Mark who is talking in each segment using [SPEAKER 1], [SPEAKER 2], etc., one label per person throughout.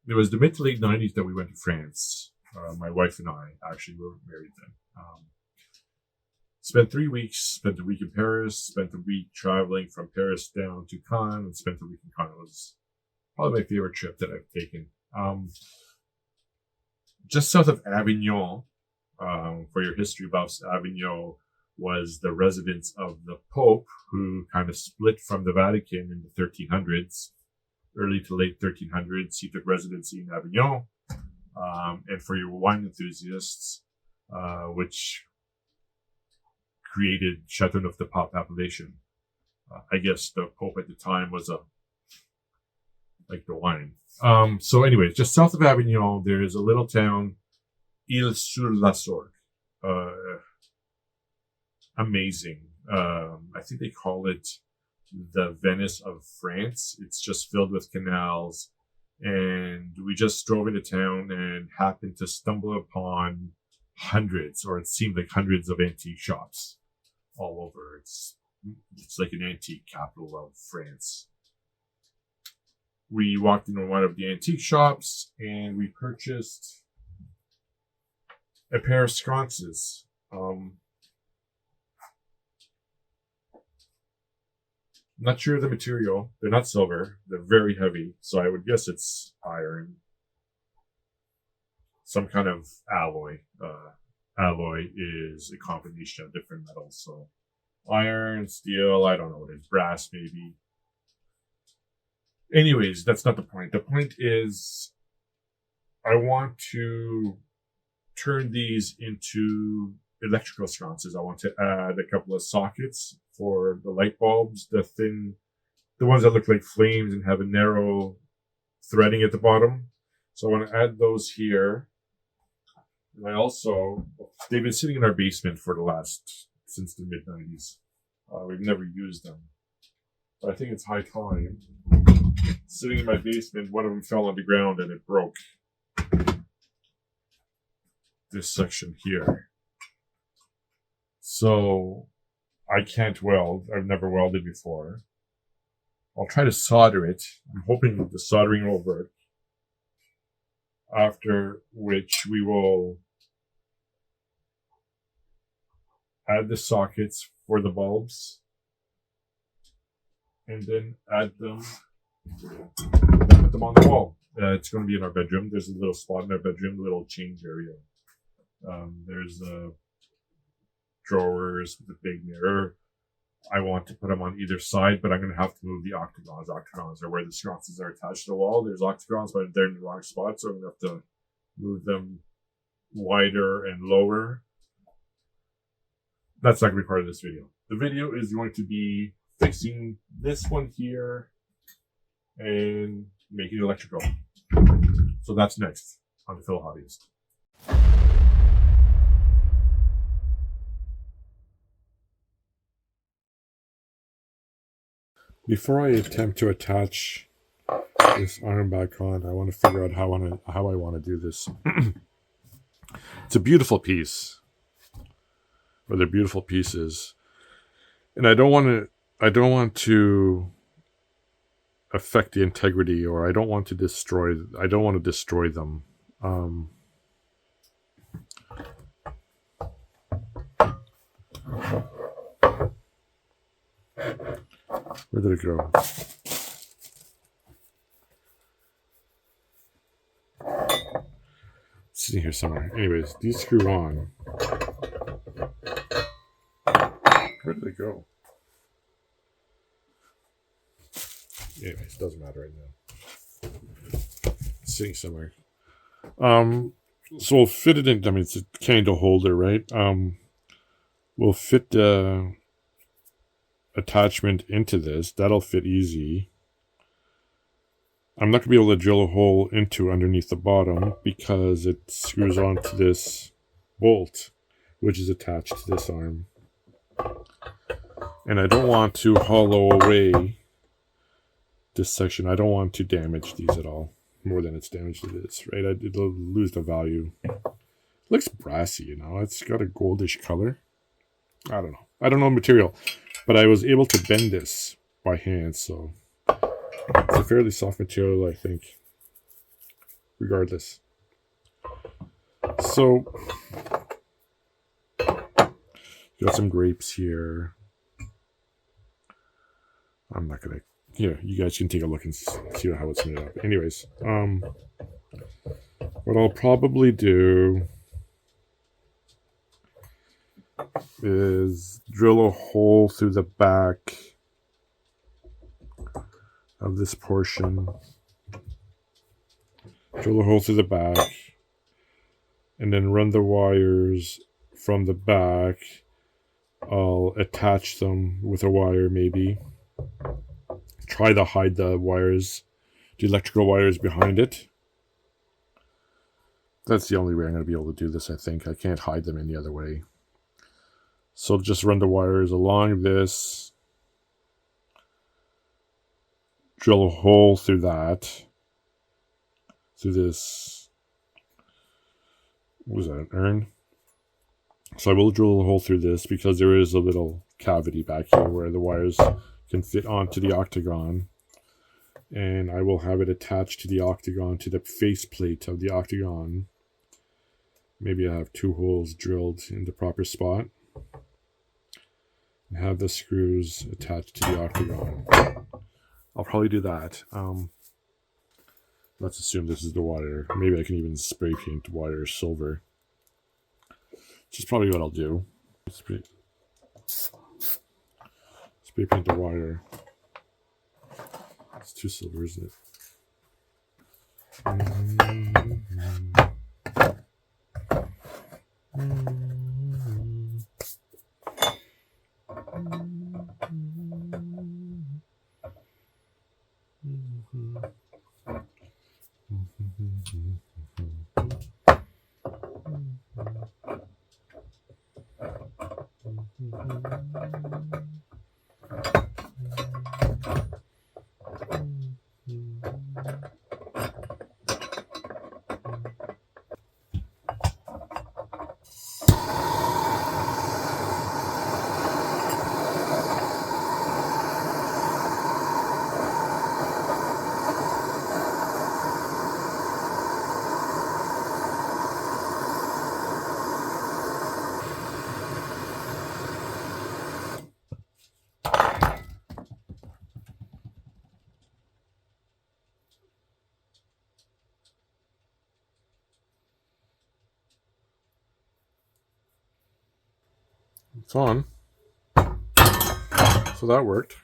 [SPEAKER 1] it was the mid to late 90s that we went to France. My wife and I actually were married then. Spent 3 weeks, spent a week in Paris, spent a week traveling from Paris down to Cannes, and spent a week in Cannes. It was probably my favorite trip that I've taken. Just south of Avignon, for your history buffs, Avignon was the residence of the Pope, who kind of split from the Vatican in the 1300s, early to late 1300s. He took residency in Avignon. And for your wine enthusiasts, which created Chateauneuf-du-Pape appellation. I guess the Pope at the time was like the wine. So anyways, just south of Avignon, there is a little town, Ile-sur-la-Sorgue. Amazing. I think they call it the Venice of France. It's just filled with canals. And we just drove into town and happened to stumble upon hundreds, or it seemed like hundreds of antique shops all over. It's like an antique capital of France. We walked into one of the antique shops and we purchased a pair of sconces. Not sure of the material. They're not silver. They're very heavy, so I would guess it's iron. Some kind of alloy. Alloy is a combination of different metals, so iron, steel, I don't know what it is, brass maybe. Anyways, that's not the point. The point is I want to turn these into electrical sconces. I want to add a couple of sockets for the light bulbs, the ones that look like flames and have a narrow threading at the bottom. So I want to add those here. And they've been sitting in our basement since the mid-90s. We've never used them. But I think it's high time. Sitting in my basement, one of them fell on the ground and it broke. This section here. So I can't weld. I've never welded before. I'll try to solder it. I'm hoping the soldering will work. After which we will add the sockets for the bulbs and then put them on the wall. It's going to be in our bedroom. There's a little spot in our bedroom, a little change area. There's drawers with a big mirror. I want to put them on either side, but I'm going to have to move the octagons. Octagons are where the sconces are attached to the wall. There's octagons, but they're in the wrong spot, so I'm going to have to move them wider and lower. That's not going to be part of this video. The video is going to be fixing this one here and making it electrical. So that's next on the Phil Hobbyist. Before I attempt to attach this arm back on, I want to figure out how I want to do this. It's a beautiful piece, or they're beautiful pieces, and I don't want to affect the integrity, or I don't want to destroy them. Where did it go? It's sitting here somewhere. Anyways, these screw on. Where did they go? Anyways, doesn't matter right now. It's sitting somewhere. So we'll fit it in. I mean, it's a candle holder, right? We'll fit the attachment into this. That'll fit easy. I'm not going to be able to drill a hole into underneath the bottom because it screws onto this bolt, which is attached to this arm. And I don't want to hollow away this section. I don't want to damage these at all, more than it's damaged it is, right? It'll lose the value. It looks brassy, you know. It's got a goldish color. I don't know. I don't know material. But I was able to bend this by hand, so it's a fairly soft material, I think. regardless. So, got some grapes here. I'm not gonna. Here, you guys can take a look and see how it's made up. Anyways, what I'll probably do is drill a hole through the back of this portion. Drill a hole through the back, and then run the wires from the back. I'll attach them with a wire, maybe. Try to hide the wires, the electrical wires behind it. That's the only way I'm going to be able to do this, I think. I can't hide them any other way. So just run the wires along this. Drill a hole through that. Through this. What was that, an urn? So I will drill a hole through this because there is a little cavity back here where the wires can fit onto the octagon. And I will have it attached to the octagon, to the faceplate of the octagon. Maybe I have 2 holes drilled in the proper spot. And have the screws attached to the octagon. I'll probably do that. Let's assume this is the wire. Maybe I can even spray paint the wire silver. Which is probably what I'll do. Spray paint the wire. It's too silver, isn't it? It's on. So that worked.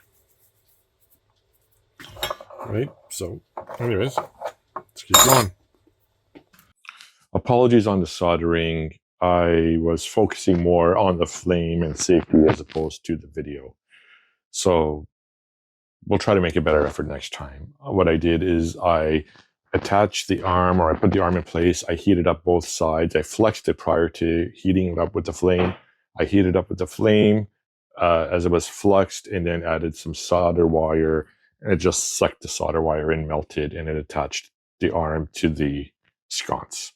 [SPEAKER 1] Right? So, anyways, let's keep going. Apologies on the soldering. I was focusing more on the flame and safety as opposed to the video. So, we'll try to make a better effort next time. What I did is I attached the arm, or I put the arm in place. I heated up both sides. I flexed it prior to heating it up with the flame. I heated up with the flame as it was flexed, and then added some solder wire, and it just sucked the solder wire in, melted, and it attached the arm to the sconce.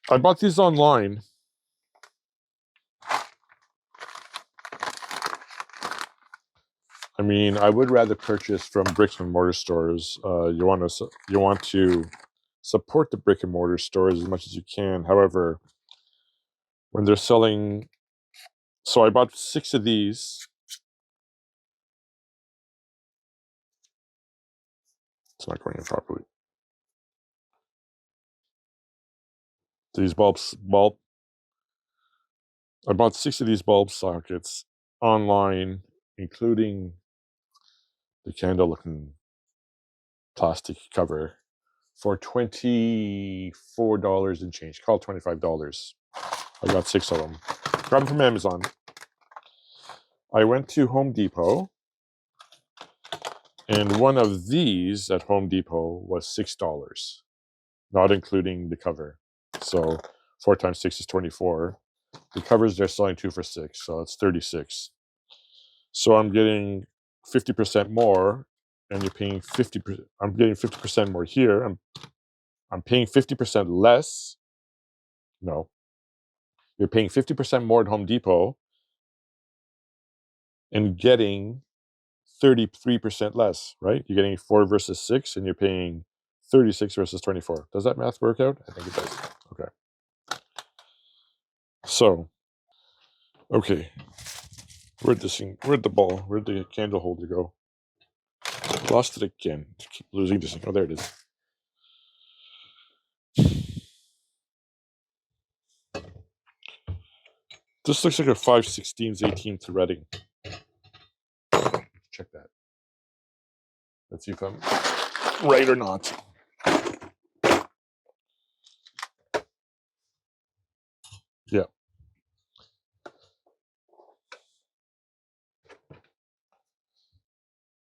[SPEAKER 1] I bought these online. I mean, I would rather purchase from bricks and mortar stores. You want to support the brick and mortar stores as much as you can. However, when they're selling, so I bought 6 of these. It's not going in properly. These I bought 6 of these bulb sockets online, including the candle looking plastic cover, for $24 and change. Call it $25. I got 6 of them. Got them from Amazon. I went to Home Depot, and one of these at Home Depot was $6, not including the cover. So 4 times 6 is 24. The covers they're selling 2 for $6, so it's 36. So I'm getting 50% more, and you're paying 50%. I'm getting 50% more here. I'm paying 50% less. No, you're paying 50% more at Home Depot and getting 33% less, right? You're getting 4 versus 6, and you're paying
[SPEAKER 2] 36 versus 24. Does that math work out? I think it does. Okay. So, okay. Where'd the candle holder go? Lost it again. Keep losing this thing. Oh, there it is. This looks like a 5/16 18 threading. Check that. Let's see if I'm right or not. Yeah.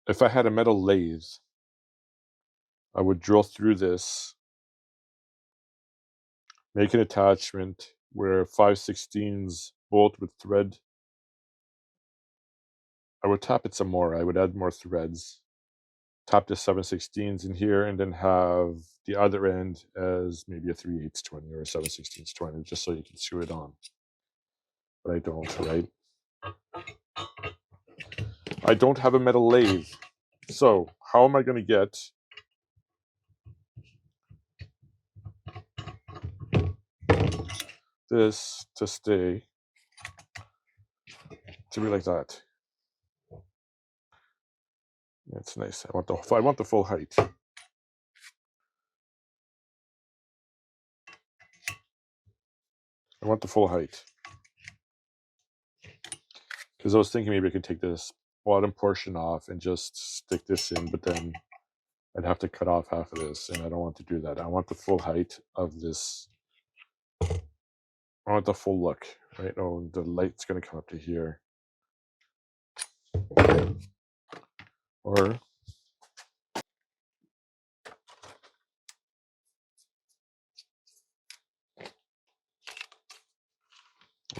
[SPEAKER 2] If I had a metal lathe, I would drill through this, make an attachment where 5/16 bolt with thread. I would tap it some more. I would add more threads. Tap the 7/16 in here, and then have the other end as maybe a 3/8 20 or a 7/16 20, just so you can screw it on. But I don't, right? I don't have a metal lathe. So how am I going to get this to stay to be like that? That's nice. I want the full height. I want the full height. Because I was thinking maybe I could take this bottom portion off and just stick this in, but then I'd have to cut off half of this, and I don't want to do that. I want the full height of this. I want the full look, right? Oh, the light's going to come up to here. Or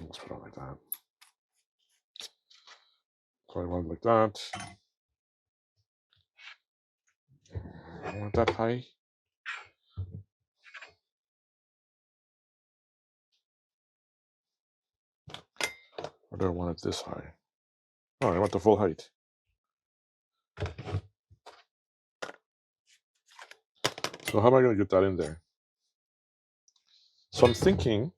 [SPEAKER 2] let's put it like that. So I want it like that. I want that high. Or do I want it this high? Oh, I want the full height. So how am I going to get that in there? So I'm thinking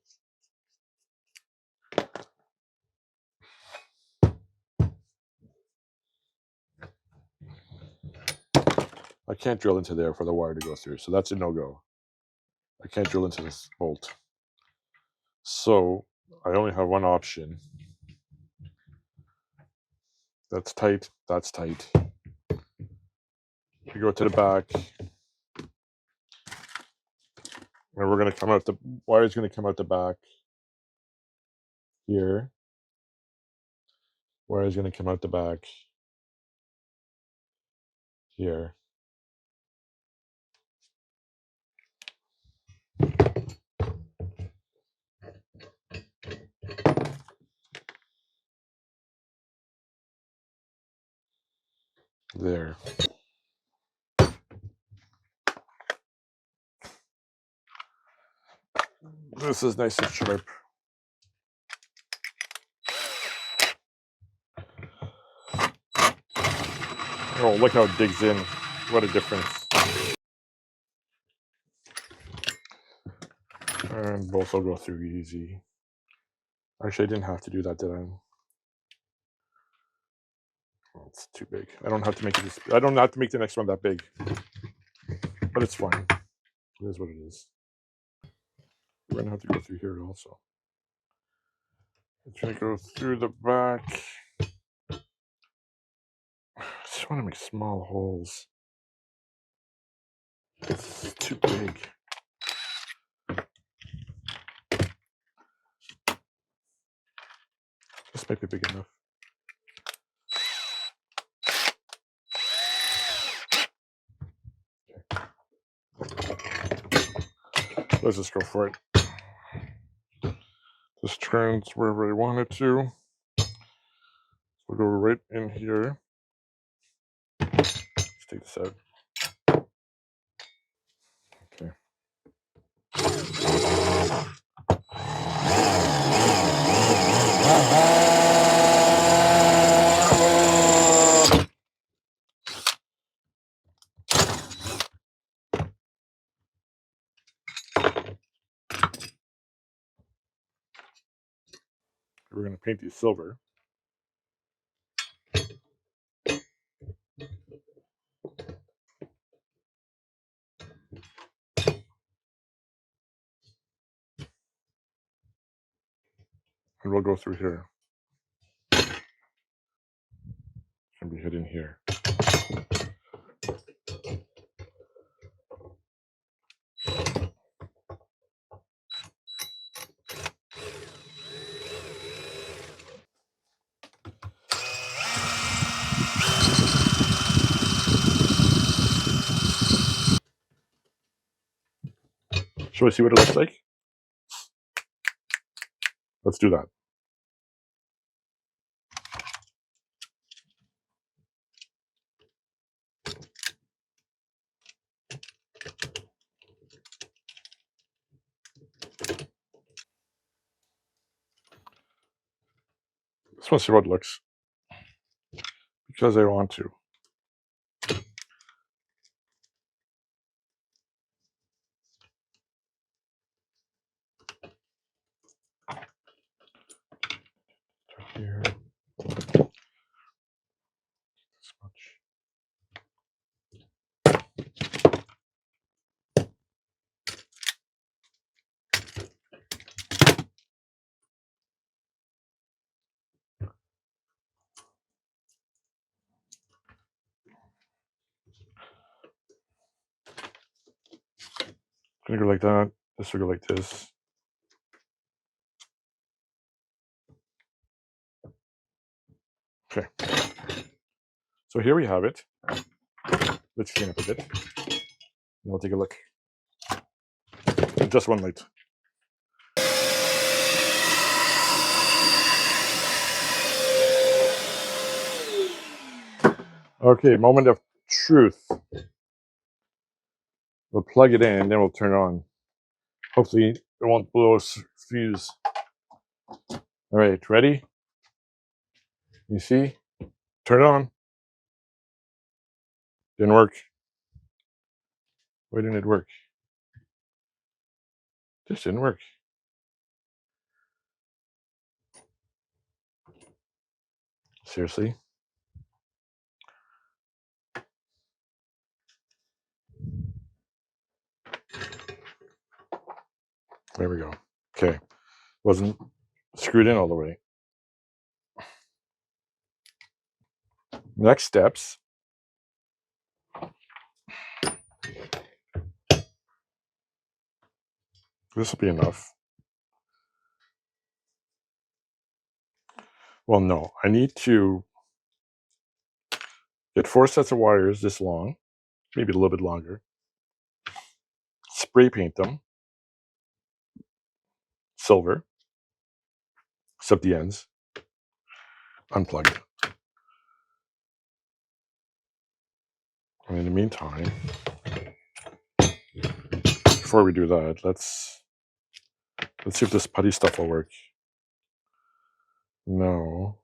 [SPEAKER 2] I can't drill into there for the wire to go through, so that's a no-go. I can't drill into this bolt. So I only have one option. That's tight, that's tight. We go to the back. And we're going to come out, the wire's going to come out the back here. Wire's going to come out the back here. There. This is nice and sharp. Oh, look how it digs in. What a difference. And both will go through easy. Actually, I didn't have to do that, did I? Oh, it's too big. I don't have to make it this, I don't have to make the next one that big. But it's fine. It is what it is. We're going to have to go through here also. It's going to go through the back. I just want to make small holes. It's too big. This might be big enough. Okay. Let's just go for it. This turns wherever I want it to. We'll go right in here. Let's take this out. Okay. We're going to paint these silver. And we'll go through here. Can be hidden here. Shall we see what it looks like? Let's do that. Just want to see what it looks. Because I want to. Here. This much. Gonna go like that. This will go like this. Okay. So here we have it. Let's clean up a bit. And we'll take a look. Just one light. Okay, moment of truth. We'll plug it in, then we'll turn it on. Hopefully it won't blow a fuse. All right, ready? You see? Turn it on. Didn't work. Why didn't it work? This didn't work. Seriously? There we go. Okay. Wasn't screwed in all the way. Next steps. This will be enough. Well, no. I need to get 4 sets of wires this long, maybe a little bit longer. Spray paint them. Silver. Except the ends. Unplug it. And in the meantime, before we do that, let's see if this putty stuff will work. No,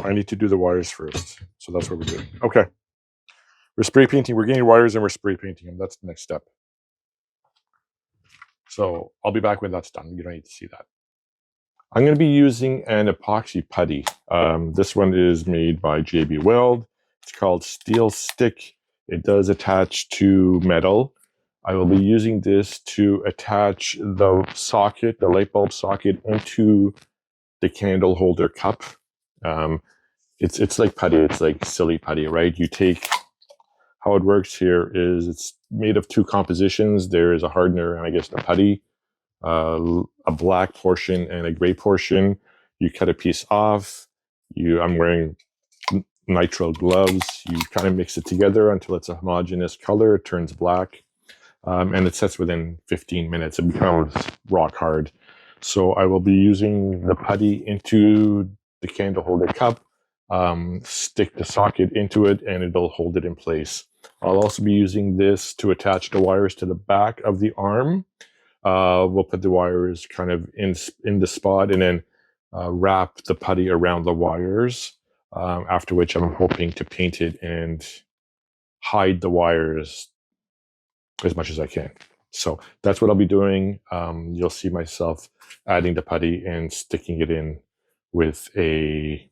[SPEAKER 2] I need to do the wires first. So that's what we're doing. Okay. We're spray painting. We're getting wires and we're spray painting them. That's the next step. So I'll be back when that's done. You don't need to see that. I'm going to be using an epoxy putty. This one is made by JB Weld. It's called Steel Stick. It does attach to metal. I will be using this to attach the socket, the light bulb socket, into the candle holder cup. It's like putty. It's like silly putty, right? You take, how it works here is it's made of 2 compositions. There is a hardener and I guess the putty. A black portion and a gray portion. You cut a piece off. I'm wearing nitrile gloves. You kind of mix it together until it's a homogeneous color. It turns black, and it sets within 15 minutes. It becomes rock hard. So I will be using the putty into the candle holder cup, stick the socket into it, and it'll hold it in place. I'll also be using this to attach the wires to the back of the arm. We'll put the wires kind of in the spot and then wrap the putty around the wires, after which I'm hoping to paint it and hide the wires as much as I can. So that's what I'll be doing. You'll see myself adding the putty and sticking it in with a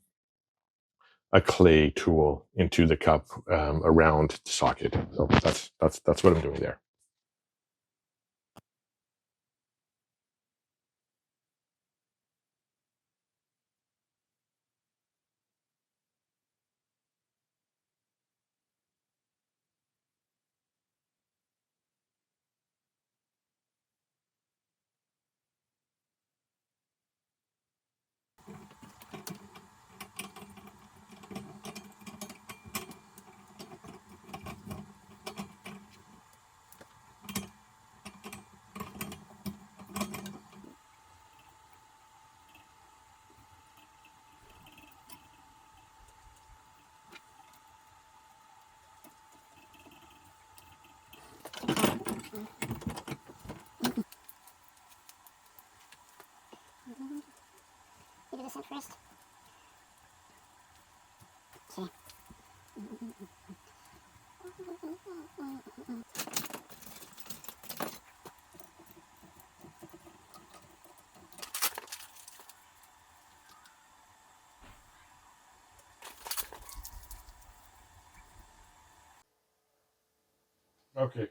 [SPEAKER 2] clay tool into the cup around the socket. So that's what I'm doing there.
[SPEAKER 3] You do this one first.
[SPEAKER 1] Okay.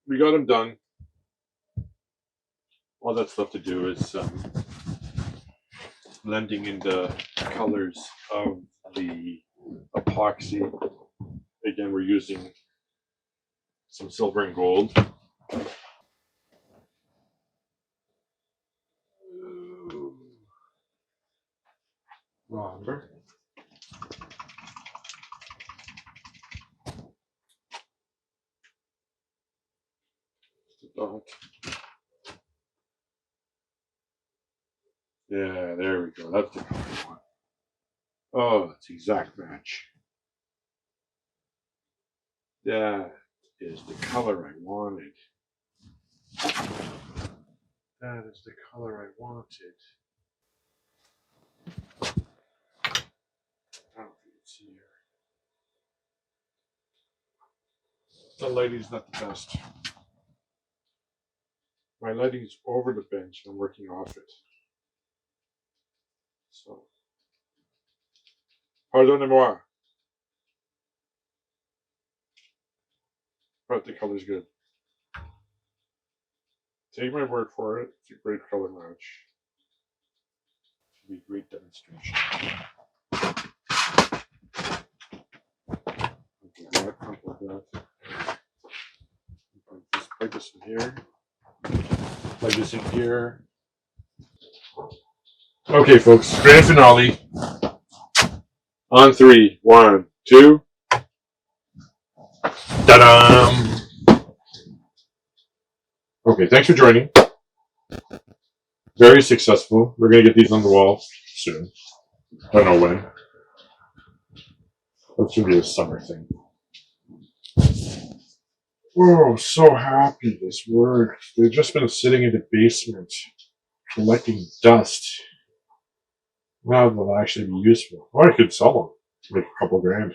[SPEAKER 1] We got them done. All that's left to do is blending in the colors of the epoxy. Again, we're using some silver and gold. Longer. Yeah, there we go. That's the color I want. Oh, it's exact match. That is the color I wanted. That is the color I wanted. I don't think it's here. The lighting's not the best. My lighting's over the bench and I'm working off it. So, pardonnez-moi. But the color's good. Take my word for it. It's a great color match. Should be a great demonstration. Just plug this in here. Plug this in here. Okay, folks. Grand finale. On 3. 1, 2. Ta-da! Okay, thanks for joining. Very successful. We're going to get these on the wall soon. I don't know when. That should be a summer thing. Oh, so happy this worked. They've just been sitting in the basement collecting dust. Now they'll actually be useful. Or I could sell them. Make a couple grand.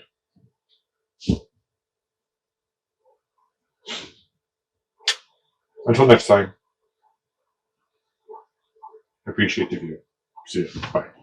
[SPEAKER 1] Until next time, I appreciate the view. See you. Bye.